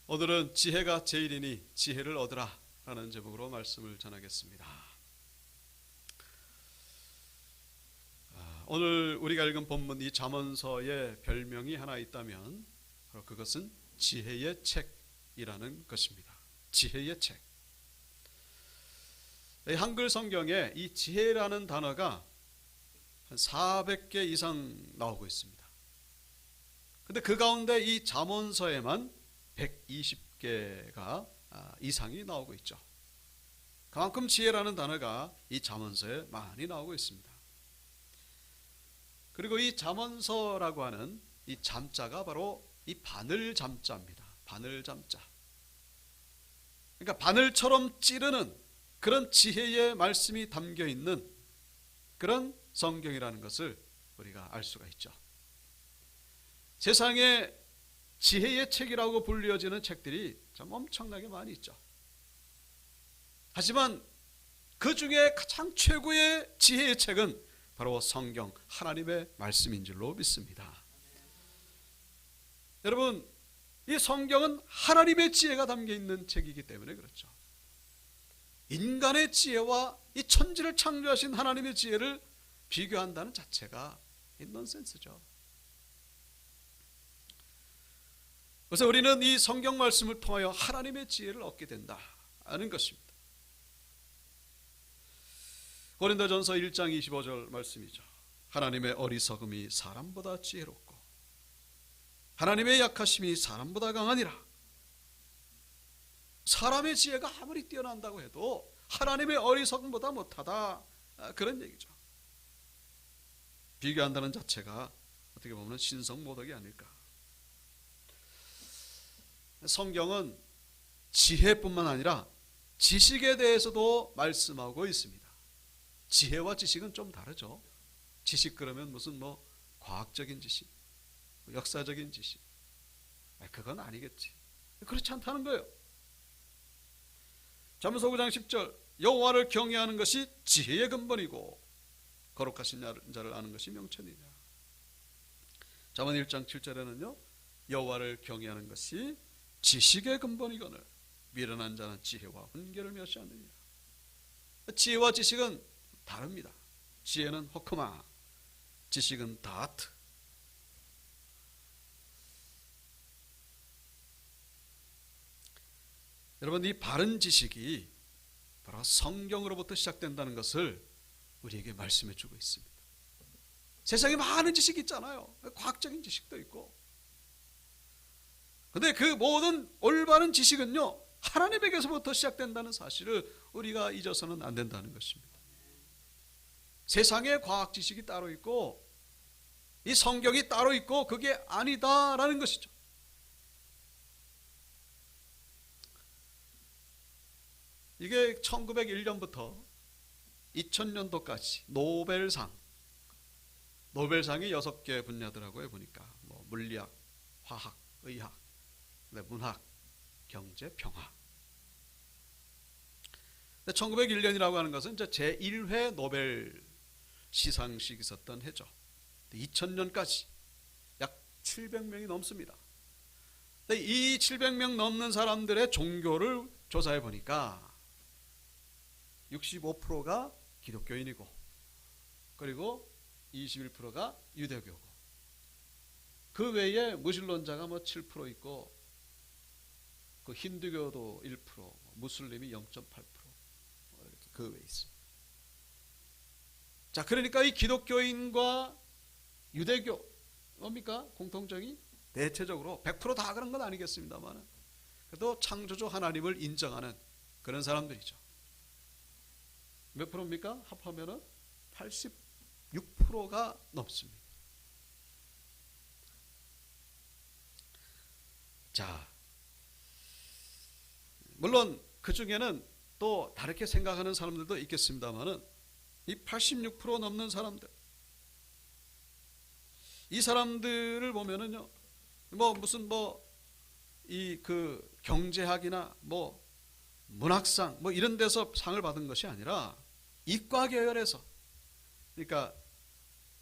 오늘은 지혜가 제일이니 지혜를 얻으라 라는 제목으로 말씀을 전하겠습니다. 오늘 우리가 읽은 본문 이 잠언서의 별명이 하나 있다면 바로 그것은 지혜의 책이라는 것입니다. 지혜의 책. 한글 성경에 이 지혜라는 단어가 한 400개 이상 나오고 있습니다. 근데 그 가운데 이 잠언서에만 120개가 이상이 나오고 있죠. 그만큼 지혜라는 단어가 이 잠언서에 많이 나오고 있습니다. 그리고 이 잠언서라고 하는 이 잠자가 바로 이 바늘 잠자입니다. 바늘 잠자. 그러니까 바늘처럼 찌르는 그런 지혜의 말씀이 담겨 있는 그런 성경이라는 것을 우리가 알 수가 있죠. 세상에 지혜의 책이라고 불리어지는 책들이 참 엄청나게 많이 있죠. 하지만 그 중에 가장 최고의 지혜의 책은 바로 성경, 하나님의 말씀인 줄로 믿습니다. 여러분, 이 성경은 하나님의 지혜가 담겨 있는 책이기 때문에 그렇죠. 인간의 지혜와 이 천지를 창조하신 하나님의 지혜를 비교한다는 자체가 넌센스죠. 그래서 우리는 이 성경 말씀을 통하여 하나님의 지혜를 얻게 된다는 것입니다. 고린도전서 1장 25절 말씀이죠. 하나님의 어리석음이 사람보다 지혜롭고 하나님의 약하심이 사람보다 강하니라. 사람의 지혜가 아무리 뛰어난다고 해도 하나님의 어리석음보다 못하다, 그런 얘기죠. 비교한다는 자체가 어떻게 보면 신성모독이 아닐까. 성경은 지혜뿐만 아니라 지식에 대해서도 말씀하고 있습니다. 지혜와 지식은 좀 다르죠. 지식 그러면 무슨 과학적인 지식, 역사적인 지식, 그건 아니겠지. 그렇지 않다는 거예요. 잠언서 9장 10절 여호와를 경외하는 것이 지혜의 근본이고 거룩하신 자를 아는 것이 명철이라. 잠언 1장 7절에는요 여호와를 경외하는 것이 지식의 근본이거늘 미련한 자는 지혜와 훈계를 멸시하느니라. 지혜와 지식은 다릅니다. 지혜는 호크마, 지식은 다트. 여러분, 이 바른 지식이 바로 성경으로부터 시작된다는 것을 우리에게 말씀해 주고 있습니다. 세상에 많은 지식이 있잖아요. 과학적인 지식도 있고. 근데 그 모든 올바른 지식은요 하나님에게서부터 시작된다는 사실을 우리가 잊어서는 안 된다는 것입니다. 세상에 과학 지식이 따로 있고 이 성경이 따로 있고 그게 아니다라는 것이죠. 이게 1901년부터 2000년도까지 노벨상이 6개 분야더라고요. 보니까 물리학, 화학, 의학, 문학, 경제, 평화. 1901년이라고 하는 것은 이제 제1회 노벨 시상식이 있었던 해죠. 2000년까지 약 700명이 넘습니다. 이 700명 넘는 사람들의 종교를 조사해 보니까 65%가 기독교인이고 그리고 21%가 유대교고 그 외에 무신론자가 7% 있고 그 힌두교도 1%, 무슬림이 0.8% 이렇게 그 외에 있습니다. 자, 그러니까 이 기독교인과 유대교 뭡니까? 공통점이 대체적으로 100% 다 그런 건 아니겠습니다만 그래도 창조주 하나님을 인정하는 그런 사람들이죠. 몇 프로입니까? 합하면은 86%가 넘습니다. 자, 물론 그 중에는 또 다르게 생각하는 사람들도 있겠습니다만은 이 86% 넘는 사람들, 이 사람들을 보면은요, 무슨 이 그 경제학이나 문학상 이런 데서 상을 받은 것이 아니라 이과 계열에서, 그러니까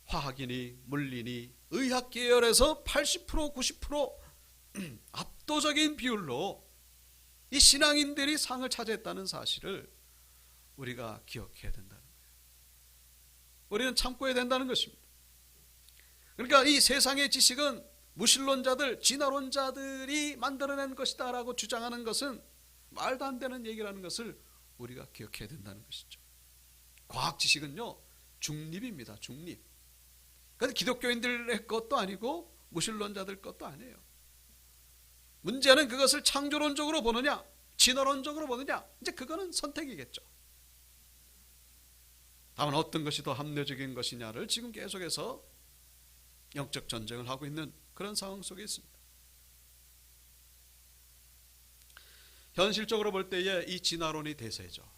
화학이니 물리니 의학 계열에서 80% 90% 압도적인 비율로 이 신앙인들이 상을 차지했다는 사실을 우리가 기억해야 된다는 거예요. 우리는 참고해야 된다는 것입니다. 그러니까 이 세상의 지식은 무신론자들, 진화론자들이 만들어낸 것이다 라고 주장하는 것은 말도 안 되는 얘기라는 것을 우리가 기억해야 된다는 것이죠. 과학 지식은요, 중립입니다. 중립. 그런데 기독교인들의 것도 아니고 무신론자들 것도 아니에요. 문제는 그것을 창조론적으로 보느냐, 진화론적으로 보느냐, 이제 그거는 선택이겠죠. 다만 어떤 것이 더 합리적인 것이냐를 지금 계속해서 영적 전쟁을 하고 있는 그런 상황 속에 있습니다. 현실적으로 볼 때에 이 진화론이 대세죠.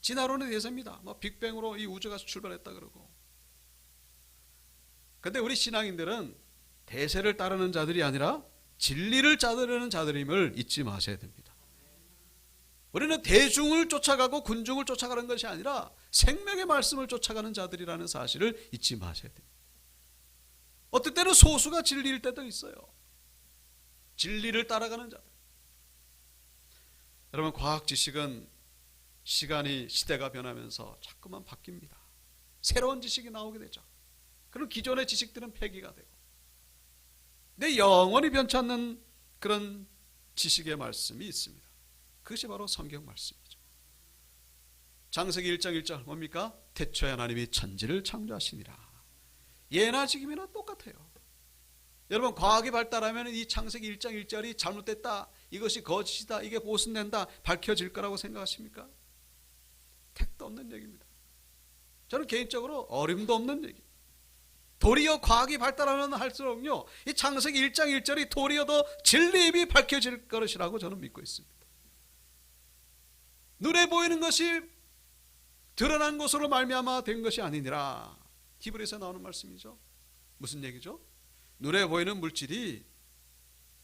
진화론이 대세입니다. 뭐 빅뱅으로 이 우주가 출발했다 그러고. 그런데 우리 신앙인들은 대세를 따르는 자들이 아니라 진리를 따르는 자들임을 잊지 마셔야 됩니다. 우리는 대중을 쫓아가고 군중을 쫓아가는 것이 아니라 생명의 말씀을 쫓아가는 자들이라는 사실을 잊지 마셔야 됩니다. 어떨 때는 소수가 진리일 때도 있어요. 진리를 따라가는 자들. 여러분, 과학 지식은 시간이, 시대가 변하면서 자꾸만 바뀝니다. 새로운 지식이 나오게 되죠. 그럼 기존의 지식들은 폐기가 되고, 근데 영원히 변치 않는 그런 지식의 말씀이 있습니다. 그것이 바로 성경 말씀이죠. 창세기 1장 1절 뭡니까? 태초에 하나님이 천지를 창조하시니라. 예나 지금이나 똑같아요. 여러분, 과학이 발달하면 이 창세기 1장 1절이 잘못됐다, 이것이 거짓이다, 이게 보순된다, 밝혀질 거라고 생각하십니까? 택도 없는 얘기입니다. 저는 개인적으로 어림도 없는 얘기. 도리어 과학이 발달하면 할수록요, 이 창세기 1장 1절이 도리어 더 진리임이 밝혀질 것이라고 저는 믿고 있습니다. 눈에 보이는 것이 드러난 것으로 말미암아 된 것이 아니니라. 히브리서에 나오는 말씀이죠. 무슨 얘기죠? 눈에 보이는 물질이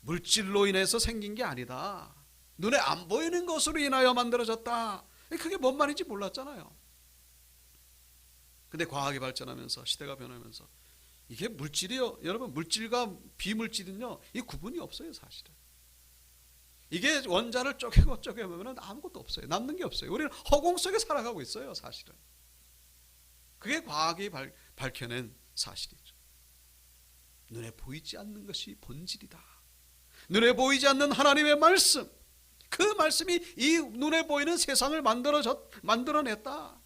물질로 인해서 생긴 게 아니다. 눈에 안 보이는 것으로 인하여 만들어졌다. 그게 뭔 말인지 몰랐잖아요. 근데 과학이 발전하면서, 시대가 변하면서 이게 물질이요, 여러분, 물질과 비물질은요, 이 구분이 없어요. 사실은 이게 원자를 쪼개보면 아무것도 없어요. 남는 게 없어요. 우리는 허공 속에 살아가고 있어요. 사실은 그게 과학이 밝혀낸 사실이죠. 눈에 보이지 않는 것이 본질이다. 눈에 보이지 않는 하나님의 말씀, 그 말씀이 이 눈에 보이는 세상을 만들어냈다.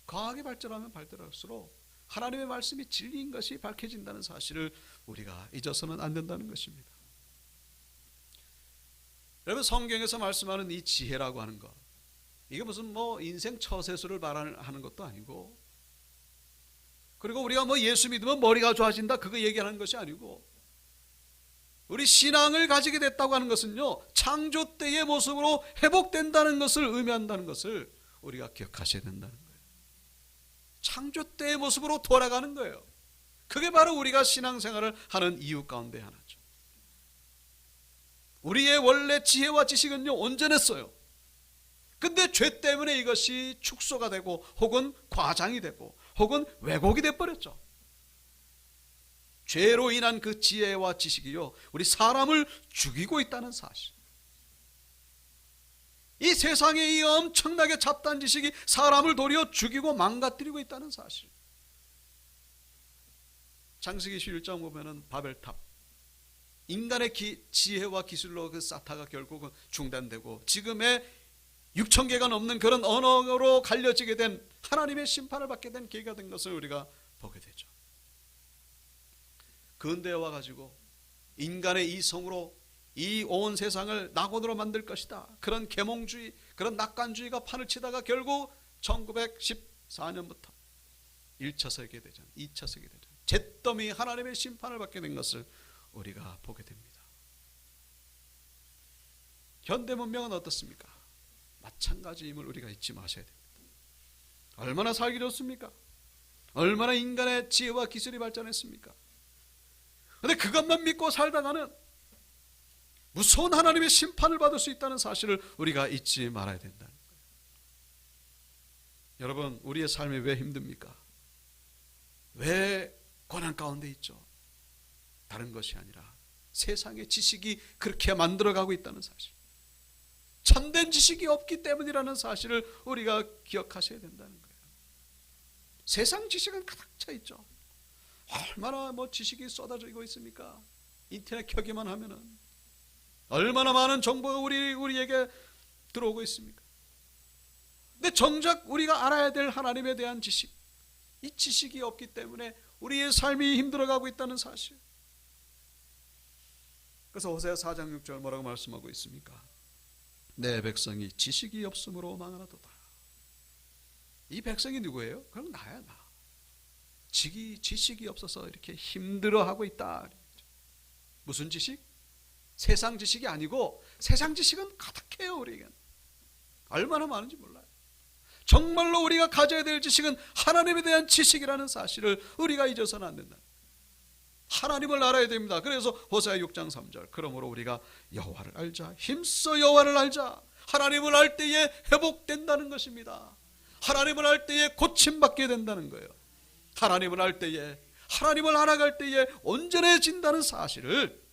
과학이 발전하면 발전할수록 하나님의 말씀이 진리인 것이 밝혀진다는 사실을 우리가 잊어서는 안 된다는 것입니다. 여러분, 성경에서 말씀하는 이 지혜라고 하는 것, 이게 무슨 뭐 인생 처세술을 말하는 것도 아니고, 그리고 우리가 뭐 예수 믿으면 머리가 좋아진다, 그거 얘기하는 것이 아니고, 우리 신앙을 가지게 됐다고 하는 것은요, 창조 때의 모습으로 회복된다는 것을 의미한다는 것을 우리가 기억하셔야 된다는 거예요. 창조 때의 모습으로 돌아가는 거예요. 그게 바로 우리가 신앙생활을 하는 이유 가운데 하나죠. 우리의 원래 지혜와 지식은요, 온전했어요. 근데 죄 때문에 이것이 축소가 되고, 혹은 과장이 되고, 혹은 왜곡이 돼버렸죠. 죄로 인한 그 지혜와 지식이요, 우리 사람을 죽이고 있다는 사실. 이 세상에 이 엄청나게 잡다한 지식이 사람을 도리어 죽이고 망가뜨리고 있다는 사실. 창세기 11장 보면은 바벨탑, 인간의 지혜와 기술로 그 쌓다가 결국은 중단되고, 지금의 6,000개가 넘는 그런 언어로 갈려지게 된, 하나님의 심판을 받게 된 계기가 된 것을 우리가 보게 되죠. 근대에 와가지고 인간의 이성으로 이 온 세상을 낙원으로 만들 것이다, 그런 계몽주의, 그런 낙관주의가 판을 치다가 결국 1914년부터 1차 세계대전, 2차 세계대전, 잿더미 하나님의 심판을 받게 된 것을 우리가 보게 됩니다. 현대 문명은 어떻습니까? 마찬가지임을 우리가 잊지 마셔야 됩니다. 얼마나 살기 좋습니까? 얼마나 인간의 지혜와 기술이 발전했습니까? 그런데 그것만 믿고 살다가는 무서운 하나님의 심판을 받을 수 있다는 사실을 우리가 잊지 말아야 된다는 거예요. 여러분, 우리의 삶이 왜 힘듭니까? 왜 고난 가운데 있죠? 다른 것이 아니라 세상의 지식이 그렇게 만들어가고 있다는 사실, 참된 지식이 없기 때문이라는 사실을 우리가 기억하셔야 된다는 거예요. 세상 지식은 가득 차 있죠. 얼마나 지식이 쏟아지고 있습니까? 인터넷 켜기만 하면은 얼마나 많은 정보가 우리에게 들어오고 있습니까? 근데 정작 우리가 알아야 될 하나님에 대한 지식, 이 지식이 없기 때문에 우리의 삶이 힘들어가고 있다는 사실. 그래서 호세아 4장 6절 뭐라고 말씀하고 있습니까? 내 백성이 지식이 없으므로 망하도다. 이 백성이 누구예요? 그럼 나야, 나. 지식이 없어서 이렇게 힘들어하고 있다. 무슨 지식? 세상 지식이 아니고, 세상 지식은 가득해요. 우리에겐 얼마나 많은지 몰라요. 정말로 우리가 가져야 될 지식은 하나님에 대한 지식이라는 사실을 우리가 잊어서는 안 된다. 하나님을 알아야 됩니다. 그래서 호세아 6장 3절, 그러므로 우리가 여호와를 알자, 힘써 여호와를 알자. 하나님을 알 때에 회복된다는 것입니다. 하나님을 알 때에 고침받게 된다는 거예요. 하나님을 알 때에, 하나님을 알아갈 때에 온전해진다는 사실을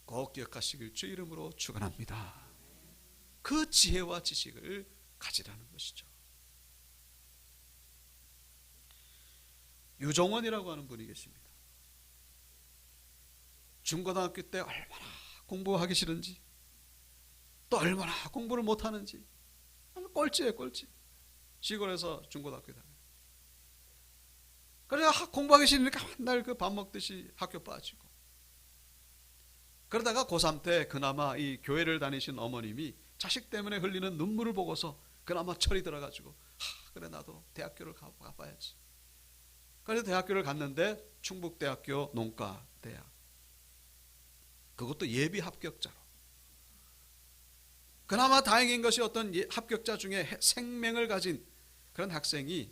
꼭 기억하시길 주 이름으로 축원합니다. 그 지혜와 지식을 가지라는 것이죠. 유정원이라고 하는 분이 계십니다. 중고등학교 때 얼마나 공부하기 싫은지, 또 얼마나 공부를 못하는지, 꼴찌예요, 꼴찌. 시골에서 중고등학교 다녀요. 그래서 공부하기 싫으니까 맨날 그 밥 먹듯이 학교 빠지고, 그러다가 고3 때 그나마 이 교회를 다니신 어머님이 자식 때문에 흘리는 눈물을 보고서 그나마 철이 들어가지고, 그래 나도 대학교를 가봐야지. 그래서 대학교를 갔는데 충북대학교 농과대학, 그것도 예비 합격자로. 그나마 다행인 것이 어떤 합격자 중에 생명을 가진 그런 학생이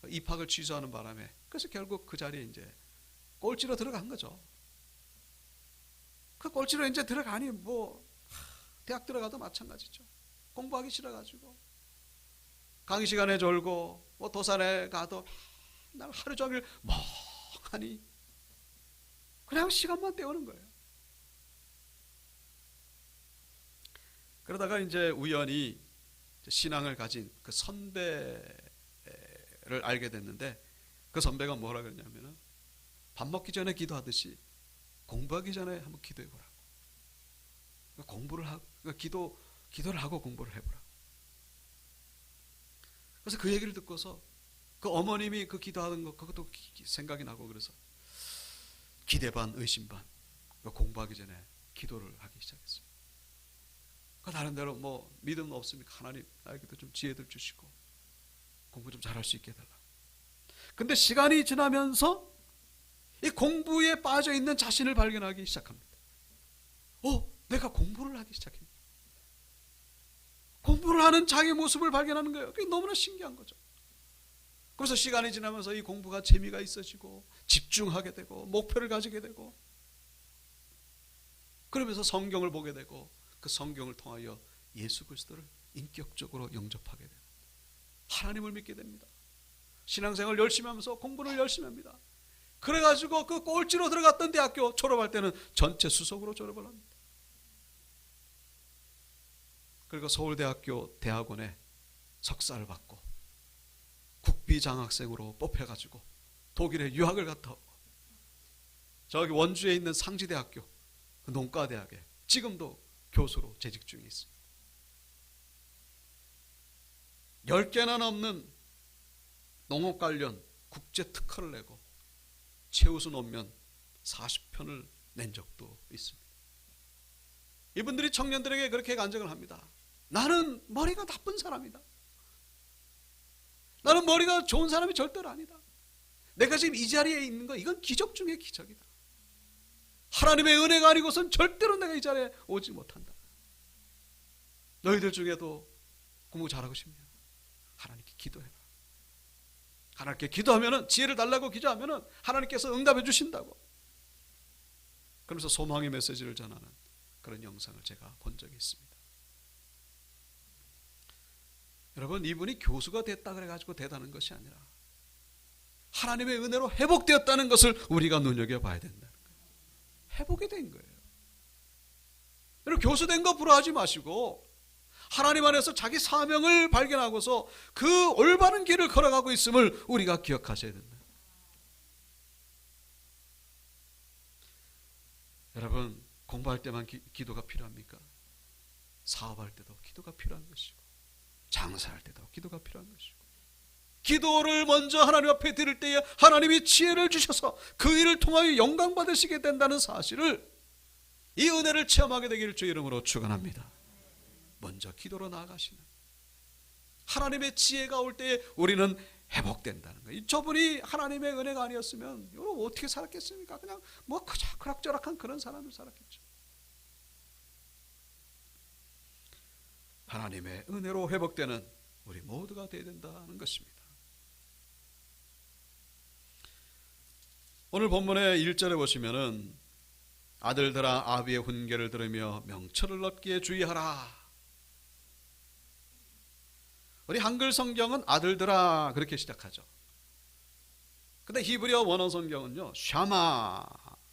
입학을 취소하는 바람에, 그래서 결국 그 자리에 이제 꼴찌로 들어간 거죠. 그 꼴찌로 이제 들어가니 대학 들어가도 마찬가지죠. 공부하기 싫어가지고 강의 시간에 졸고, 도산에 가도 맨날 하루 종일 멍하니 그냥 시간만 때우는 거예요. 그러다가 이제 우연히 신앙을 가진 그 선배를 알게 됐는데, 그 선배가 뭐라 그랬냐면은 밥 먹기 전에 기도하듯이 공부하기 전에 한번 기도해 보라고. 공부를 하고, 기도를 하고 공부를 해보라고. 그래서 그 얘기를 듣고서 그 어머님이 그 기도하는 거, 그것도 생각이 나고, 그래서 기대 반 의심 반 공부하기 전에 기도를 하기 시작했어요. 그 나름대로 믿음 없습니까? 하나님 나에게도 좀 지혜들 주시고 공부 좀 잘할 수 있게 해달라. 근데 시간이 지나면서 이 공부에 빠져 있는 자신을 발견하기 시작합니다. 내가 공부를 하기 시작했네. 공부를 하는 자기 모습을 발견하는 거예요. 그게 너무나 신기한 거죠. 그래서 시간이 지나면서 이 공부가 재미가 있어지고 집중하게 되고 목표를 가지게 되고, 그러면서 성경을 보게 되고, 그 성경을 통하여 예수 그리스도를 인격적으로 영접하게 돼요. 하나님을 믿게 됩니다. 신앙생활 열심히 하면서 공부를 열심히 합니다. 그래가지고 그 꼴찌로 들어갔던 대학교 졸업할 때는 전체 수석으로 졸업을 합니다. 그리고 서울대학교 대학원에 석사를 받고 국비장학생으로 뽑혀가지고 독일에 유학을 갔다 오고, 저기 원주에 있는 상지대학교 그 농과대학에 지금도 교수로 재직 중에 있습니다. 10개나 넘는 농업 관련 국제 특허를 내고 최우수 논문 40편을 낸 적도 있습니다. 이분들이 청년들에게 그렇게 간증을 합니다. 나는 머리가 나쁜 사람이다. 나는 머리가 좋은 사람이 절대로 아니다. 내가 지금 이 자리에 있는 거, 이건 기적 중에 기적이다. 하나님의 은혜가 아니고선 절대로 내가 이 자리에 오지 못한다. 너희들 중에도 공부 잘하고 싶냐? 하나님께 기도해라. 하나님께 기도하면은, 지혜를 달라고 기도하면은 하나님께서 응답해 주신다고. 그러면서 소망의 메시지를 전하는 그런 영상을 제가 본 적이 있습니다. 여러분, 이분이 교수가 됐다 그래가지고 대단한 것이 아니라 하나님의 은혜로 회복되었다는 것을 우리가 눈여겨봐야 된다는 거예요. 회복이 된 거예요. 여러분, 교수된 거 부러워하지 마시고 하나님 안에서 자기 사명을 발견하고서 그 올바른 길을 걸어가고 있음을 우리가 기억하셔야 된다. 여러분, 공부할 때만 기도가 필요합니까? 사업할 때도 기도가 필요한 것이고, 장사할 때도 기도가 필요한 것이고, 기도를 먼저 하나님 앞에 드릴 때에 하나님이 지혜를 주셔서 그 일을 통하여 영광 받으시게 된다는 사실을, 이 은혜를 체험하게 되기를 주의 이름으로 축원합니다. 먼저 기도로 나아가시는 하나님의 지혜가 올 때에 우리는 회복된다는 거예요. 저분이 하나님의 은혜가 아니었으면 여러분 어떻게 살았겠습니까? 그냥 뭐 그락저락한 그런 사람을 살았겠죠. 하나님의 은혜로 회복되는 우리 모두가 되어야 된다는 것입니다. 오늘 본문의 1절에 보시면은 아들들아 아비의 훈계를 들으며 명철을 얻기에 주의하라. 우리 한글 성경은 아들들아 그렇게 시작하죠. 근데 히브리어 원어 성경은요 샤마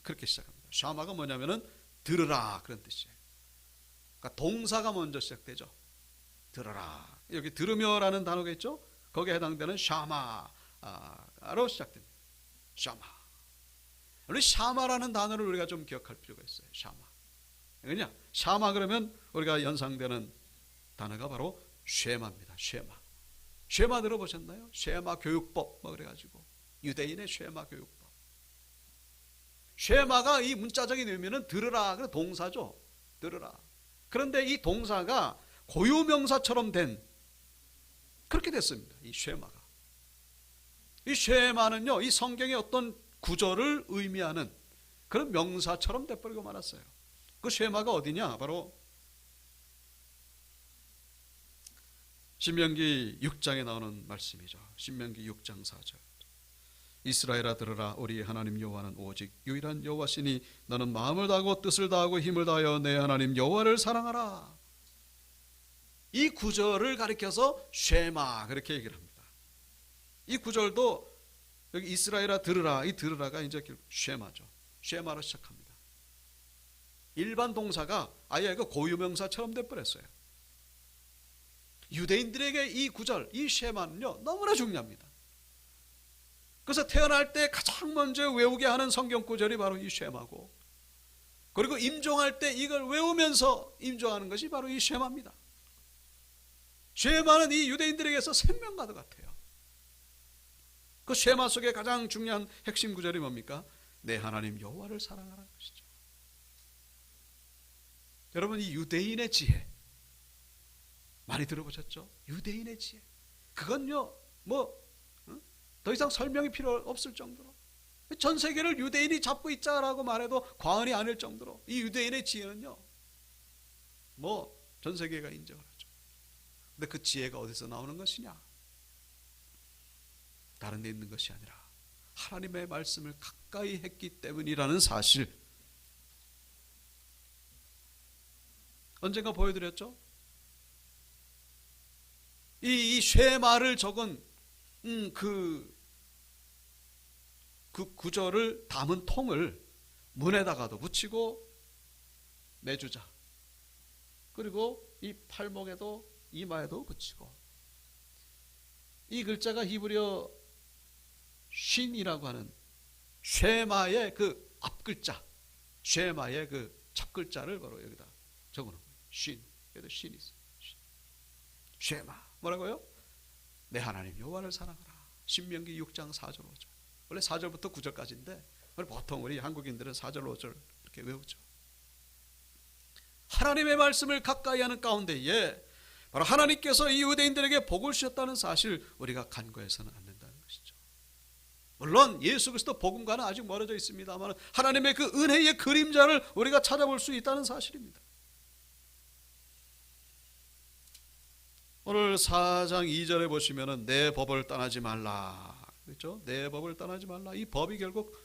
그렇게 시작합니다. 샤마가 뭐냐면은 들으라 그런 뜻이에요. 그러니까 동사가 먼저 시작되죠. 들으라. 여기 들으며라는 단어가 있죠. 거기에 해당되는 샤마로 시작됩니다. 샤마. 우리 샤마라는 단어를 우리가 좀 기억할 필요가 있어요. 샤마. 왜냐? 샤마 그러면 우리가 연상되는 단어가 바로 쉐마입니다. 쉐마. 쉐마 들어보셨나요? 쉐마 교육법 뭐 그래가지고 유대인의 쉐마 교육법. 쉐마가 이 문자적인 의미는 들으라. 그 동사죠. 들으라. 그런데 이 동사가 고유명사처럼 된 그렇게 됐습니다. 이 쉐마가. 이 쉐마는요 이 성경의 어떤 구절을 의미하는 그런 명사처럼 돼버리고 말았어요. 그 쉐마가 어디냐? 바로 신명기 6장에 나오는 말씀이죠. 신명기 6장 4절. 이스라엘아 들으라. 우리 하나님 여호와는 오직 유일한 여호와시니 너는 마음을 다하고 뜻을 다하고 힘을 다하여 내 하나님 여호와를 사랑하라. 이 구절을 가리켜서 쉐마 그렇게 얘기를 합니다. 이 구절도 여기 이스라엘아 들으라. 이 들으라가 이제 쉐마죠. 쉐마로 시작합니다. 일반 동사가 아예 그 고유명사처럼 돼버렸어요. 유대인들에게 이 구절, 이 쉐마는요 너무나 중요합니다. 그래서 태어날 때 가장 먼저 외우게 하는 성경 구절이 바로 이 쉐마고, 그리고 임종할 때 이걸 외우면서 임종하는 것이 바로 이 쉐마입니다. 쉐마는 이 유대인들에게서 생명과도 같아요. 그 쉐마 속에 가장 중요한 핵심 구절이 뭡니까? 내 하나님 여호와를 사랑하라는 것이죠. 여러분, 이 유대인의 지혜 많이 들어보셨죠? 유대인의 지혜. 그건요 더 이상 설명이 필요 없을 정도로, 전 세계를 유대인이 잡고 있자라고 말해도 과언이 아닐 정도로 이 유대인의 지혜는요 전 세계가 인정을 하죠. 근데 그 지혜가 어디서 나오는 것이냐? 다른 데 있는 것이 아니라 하나님의 말씀을 가까이 했기 때문이라는 사실, 언젠가 보여드렸죠? 이 쉐마를 적은 그 구절을 담은 통을 문에다가도 붙이고 매주자, 그리고 이 팔목에도 이마에도 붙이고, 이 글자가 히브리어 쉰이라고 하는 쉐마의 그 앞글자, 쉐마의 그 첫글자를 바로 여기다 적어놓은 거예요. 쉰. 여기도 쉰이 있어요. 쉐마. 뭐라고요? 내 하나님 여호와를 사랑하라. 신명기 6장 4절 5절. 원래 4절부터 9절까지인데 보통 우리 한국인들은 4절 5절 이렇게 외우죠. 하나님의 말씀을 가까이 하는 가운데에 바로 하나님께서 이 유대인들에게 복을 주셨다는 사실, 우리가 간과해서는 안 된다는 것이죠. 물론 예수 그리스도 복음과는 아직 멀어져 있습니다만 하나님의 그 은혜의 그림자를 우리가 찾아볼 수 있다는 사실입니다. 오늘 4장 2절에 보시면은 내 법을 떠나지 말라. 그렇죠? 내 법을 떠나지 말라. 이 법이 결국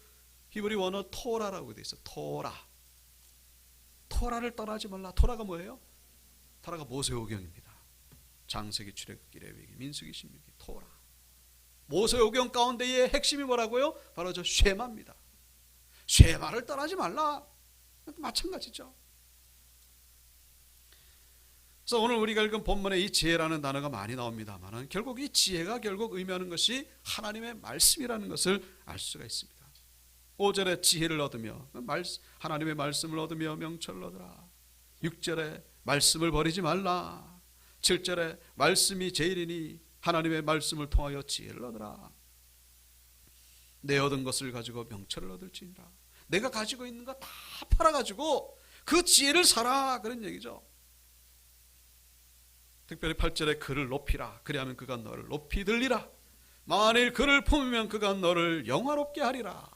히브리 원어 토라라고 되어 있어요. 토라. 토라를 떠나지 말라. 토라가 뭐예요? 토라가 모세오경입니다. 창세기, 출애굽기, 레위기, 민수기, 신명기, 토라. 모세오경 가운데의 핵심이 뭐라고요? 바로 저 쉐마입니다. 쉐마를 떠나지 말라. 마찬가지죠. 그래서 오늘 우리가 읽은 본문에 이 지혜라는 단어가 많이 나옵니다만 결국 이 지혜가 결국 의미하는 것이 하나님의 말씀이라는 것을 알 수가 있습니다. 5절에 지혜를 얻으며 하나님의 말씀을 얻으며 명철을 얻으라. 6절에 말씀을 버리지 말라. 7절에 말씀이 제일이니 하나님의 말씀을 통하여 지혜를 얻으라. 내 얻은 것을 가지고 명철을 얻을지니라. 내가 가지고 있는 거 다 팔아가지고 그 지혜를 사라, 그런 얘기죠. 특별히 8절에 그를 높이라. 그리하면 그가 너를 높이 들리라. 만일 그를 품으면 그가 너를 영화롭게 하리라.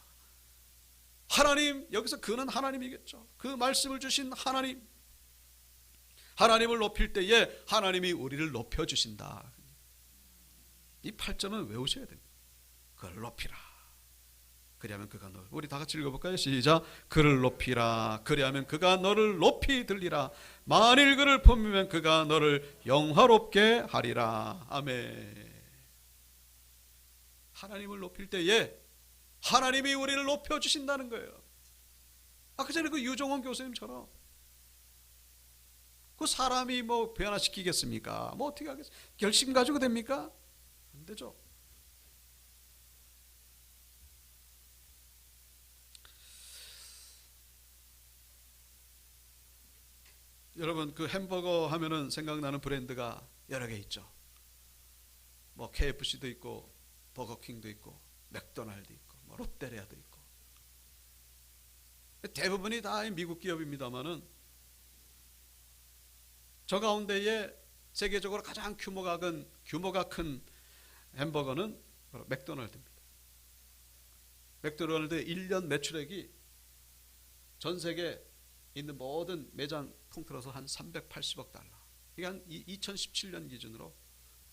하나님, 여기서 그는 하나님이겠죠. 그 말씀을 주신 하나님, 하나님을 높일 때에 하나님이 우리를 높여주신다. 이 8절은 외우셔야 됩니다. 그를 높이라. 그리하면 그가 너를, 우리 다 같이 읽어볼까요? 시작. 그를 높이라. 그리하면 그가 너를 높이 들리라. 만일 그를 품으면 그가 너를 영화롭게 하리라. 아멘. 하나님을 높일 때에 하나님이 우리를 높여주신다는 거예요. 아까 전에 그 유종원 교수님처럼 그 사람이 뭐 변화시키겠습니까? 뭐 어떻게 하겠습니까? 결심 가지고 됩니까? 안 되죠. 여러분, 그 햄버거 하면은 생각나는 브랜드가 여러 개 있죠. 뭐 KFC도 있고 버거킹도 있고 맥도날드 있고 뭐 롯데리아도 있고, 대부분이 다 미국 기업입니다만은 저 가운데에 세계적으로 가장 규모가 큰 햄버거는 바로 맥도날드입니다. 맥도날드 1년 매출액이 전 세계 있는 모든 매장 통틀어서 한 380억 달러. 이게 한 2017년 기준으로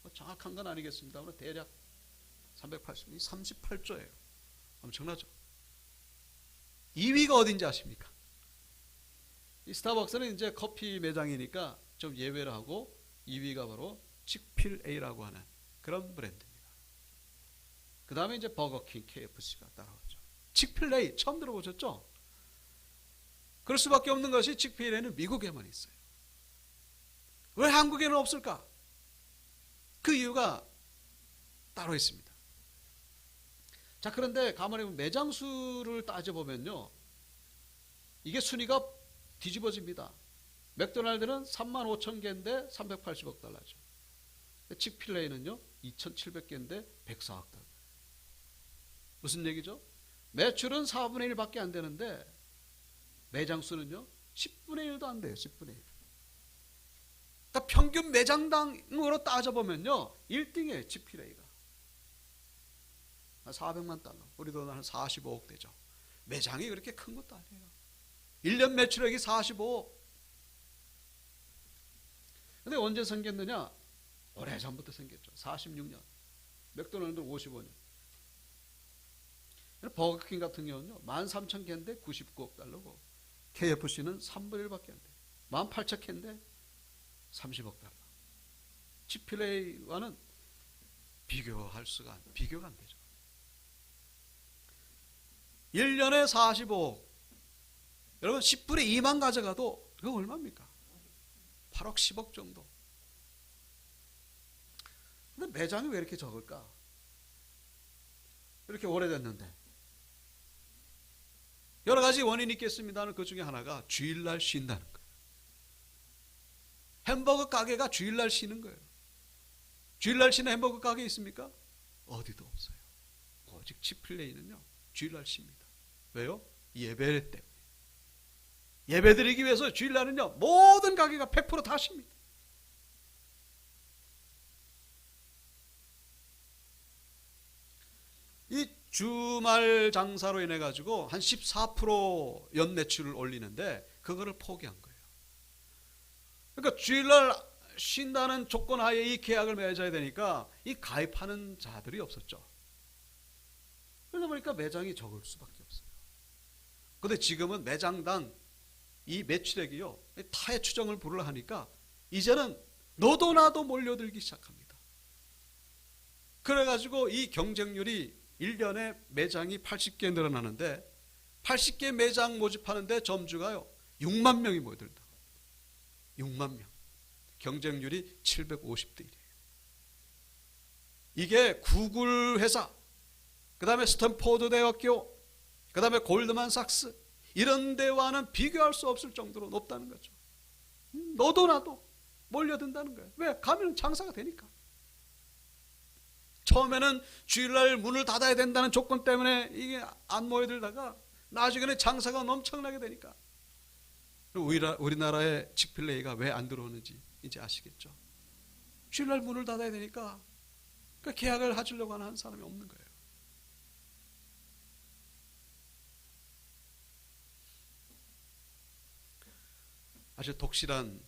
뭐 정확한 건 아니겠습니다만 대략 38조예요. 엄청나죠. 2위가 어딘지 아십니까? 이 스타벅스는 이제 커피 매장이니까 좀 예외를 하고 2위가 바로 칙필에이라고 하는 그런 브랜드입니다. 그 다음에 이제 버거킹, KFC가 따라오죠. 칙필에이 처음 들어보셨죠? 그럴 수밖에 없는 것이 칙필에이는 미국에만 있어요. 왜 한국에는 없을까? 그 이유가 따로 있습니다. 자, 그런데 가만히 보면 매장 수를 따져보면요, 이게 순위가 뒤집어집니다. 맥도날드는 35,000개인데 380억 달러죠. 칙필레이는요 2,700개인데 104억 달러. 무슨 얘기죠? 매출은 4분의 1밖에 안 되는데 매장 수는요 10분의 1도 안 돼요. 10분의 1. 그러니까 평균 매장당으로 따져보면요 1등이에요. 칙필레이가 한 400만 달러, 우리 돈 한 45억 되죠. 매장이 그렇게 큰 것도 아니에요. 1년 매출액이 45억. 근데 언제 생겼느냐? 오래전부터 생겼죠. 46년. 맥도날드 55년. 버거킹 같은 경우는요 13,000개인데 99억 달러고, KFC는 3분의 1밖에 안 돼요. 18,000개인데 30억 달러. 칙필레이와는 비교가 안 되죠. 1년에 45억. 여러분 10분의 2만 가져가도 그거 얼마입니까? 8억 10억 정도. 근데 매장이 왜 이렇게 적을까? 이렇게 오래됐는데. 여러 가지 원인이 있겠습니다만 그 중에 하나가 주일날 쉰다는 거예요. 햄버거 가게가 주일날 쉬는 거예요. 주일날 쉬는 햄버거 가게 있습니까? 어디도 없어요. 오직 칙필레이는요 주일날 쉽니다. 왜요? 예배 때문에. 예배 드리기 위해서 주일날은요 모든 가게가 100% 다 쉽니다. 이 주말 장사로 인해 가지고 한 14% 연매출을 올리는데 그거를 포기한 거예요. 그러니까 주일날 쉰다는 조건 하에 이 계약을 맺어야 되니까 이 가입하는 자들이 없었죠. 그러다 보니까 매장이 적을 수밖에 없어요. 그런데 지금은 매장당 이 매출액이요 타의 추정을 불허하니까 이제는 너도 나도 몰려들기 시작합니다. 그래가지고 이 경쟁률이 1년에 매장이 80개 늘어나는데 80개 매장 모집하는데 점주가요 6만 명이 모여들다. 6만 명. 경쟁률이 750대 1이에요. 이게 구글 회사, 그 다음에 스탠포드 대학교, 그 다음에 골드만삭스, 이런 데와는 비교할 수 없을 정도로 높다는 거죠. 너도 나도 몰려든다는 거예요. 왜? 가면 장사가 되니까. 처음에는 주일날 문을 닫아야 된다는 조건 때문에 이게 안 모여들다가 나중에는 장사가 엄청나게 되니까. 우리나라의 직필레이가 왜 안 들어오는지 이제 아시겠죠? 주일날 문을 닫아야 되니까 계약을 하시려고 하는 사람이 없는 거예요. 아주 독실한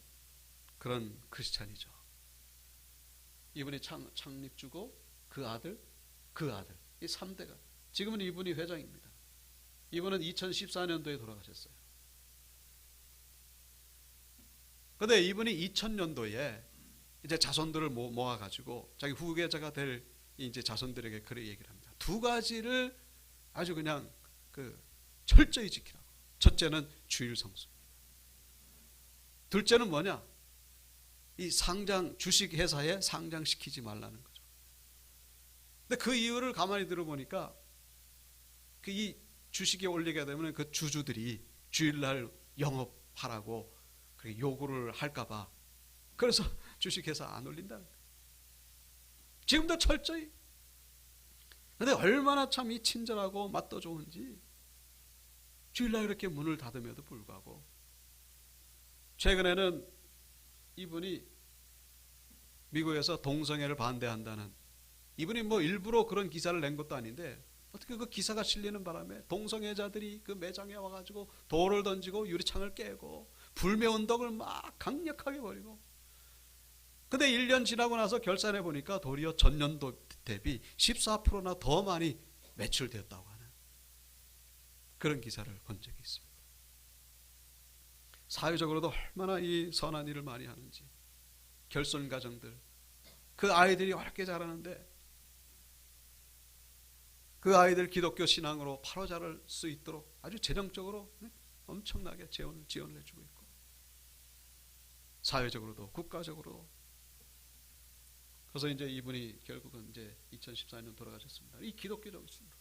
그런 크리스찬이죠. 이분이 창립주고 그 아들 이 3대가 지금은 이분이 회장입니다. 이분은 2014년도에 돌아가셨어요. 그런데 이분이 2000년도에 이제 자손들을 모아가지고 자기 후계자가 될 이제 자손들에게 그렇게 얘기를 합니다. 두 가지를 아주 그냥 철저히 지키라고. 첫째는 주일 성수입니다. 둘째는 뭐냐? 이 주식회사에 상장시키지 말라는 거죠. 근데 그 이유를 가만히 들어보니까 이 주식에 올리게 되면 그 주주들이 주일날 영업하라고 그렇게 요구를 할까봐 그래서 주식회사 안 올린다는 거예요. 지금도 철저히. 근데 얼마나 참 이 친절하고 맛도 좋은지 주일날 이렇게 문을 닫음에도 불구하고 최근에는 이분이 미국에서 동성애를 반대한다는 이분이 뭐 일부러 그런 기사를 낸 것도 아닌데 어떻게 그 기사가 실리는 바람에 동성애자들이 그 매장에 와가지고 돌을 던지고 유리창을 깨고 불매운동을 막 강력하게 벌이고 근데 1년 지나고 나서 결산해 보니까 도리어 전년도 대비 14%나 더 많이 매출되었다고 하는 그런 기사를 본 적이 있습니다. 사회적으로도 얼마나 이 선한 일을 많이 하는지 결손 가정들 그 아이들이 어렵게 자라는데 그 아이들 기독교 신앙으로 바로 자랄 수 있도록 아주 재정적으로 엄청나게 지원을 해주고 있고 사회적으로도 국가적으로도. 그래서 이제 이분이 결국은 이제 2014년 돌아가셨습니다. 이 기독교적 있습니다.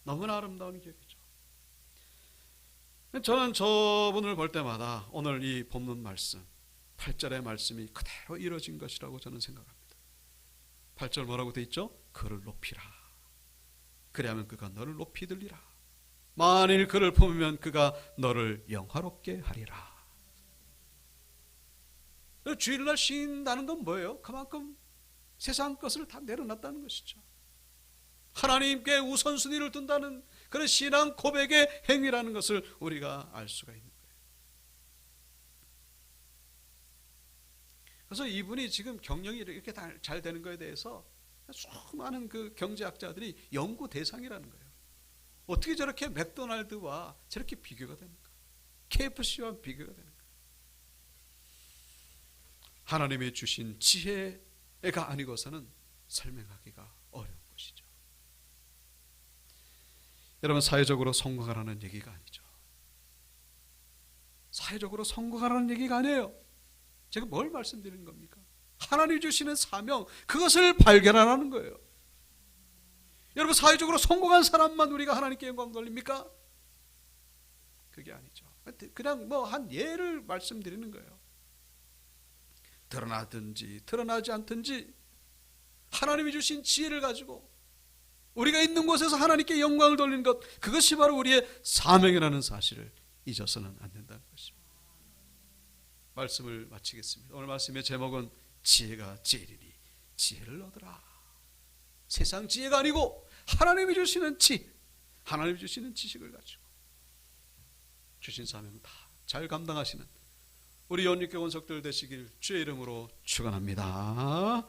너무나 아름다운 기억이죠. 저는 저분을 볼 때마다 오늘 이 본문 말씀 8절의 말씀이 그대로 이루어진 것이라고 저는 생각합니다. 8절 뭐라고 되어 있죠? 그를 높이라. 그리하면 그가 너를 높이 들리라. 만일 그를 품으면 그가 너를 영화롭게 하리라. 주일날 쉰다는 건 뭐예요? 그만큼 세상 것을 다 내려놨다는 것이죠. 하나님께 우선순위를 둔다는 그런 신앙 고백의 행위라는 것을 우리가 알 수가 있는 거예요. 그래서 이분이 지금 경영이 이렇게 잘 되는 것에 대해서 수많은 그 경제학자들이 연구 대상이라는 거예요. 어떻게 저렇게 맥도날드와 저렇게 비교가 되는가? KFC와 비교가 되는가? 하나님이 주신 지혜가 아니고서는 설명하기가 어려운 것이죠. 여러분, 사회적으로 성공하라는 얘기가 아니죠. 사회적으로 성공하라는 얘기가 아니에요. 제가 뭘 말씀드리는 겁니까? 하나님이 주시는 사명, 그것을 발견하라는 거예요. 여러분, 사회적으로 성공한 사람만 우리가 하나님께 영광 돌립니까? 그게 아니죠. 그냥 뭐 한 예를 말씀드리는 거예요. 드러나든지 드러나지 않든지 하나님이 주신 지혜를 가지고 우리가 있는 곳에서 하나님께 영광을 돌리는 것, 그것이 바로 우리의 사명이라는 사실을 잊어서는 안 된다는 것입니다. 말씀을 마치겠습니다. 오늘 말씀의 제목은 지혜가 제일이니 지혜를 얻으라. 세상 지혜가 아니고 하나님이 주시는 지혜, 하나님이 주시는 지식을 가지고 주신 사명을 다 잘 감당하시는 우리 연립교 원석들 되시길 주의 이름으로 축원합니다.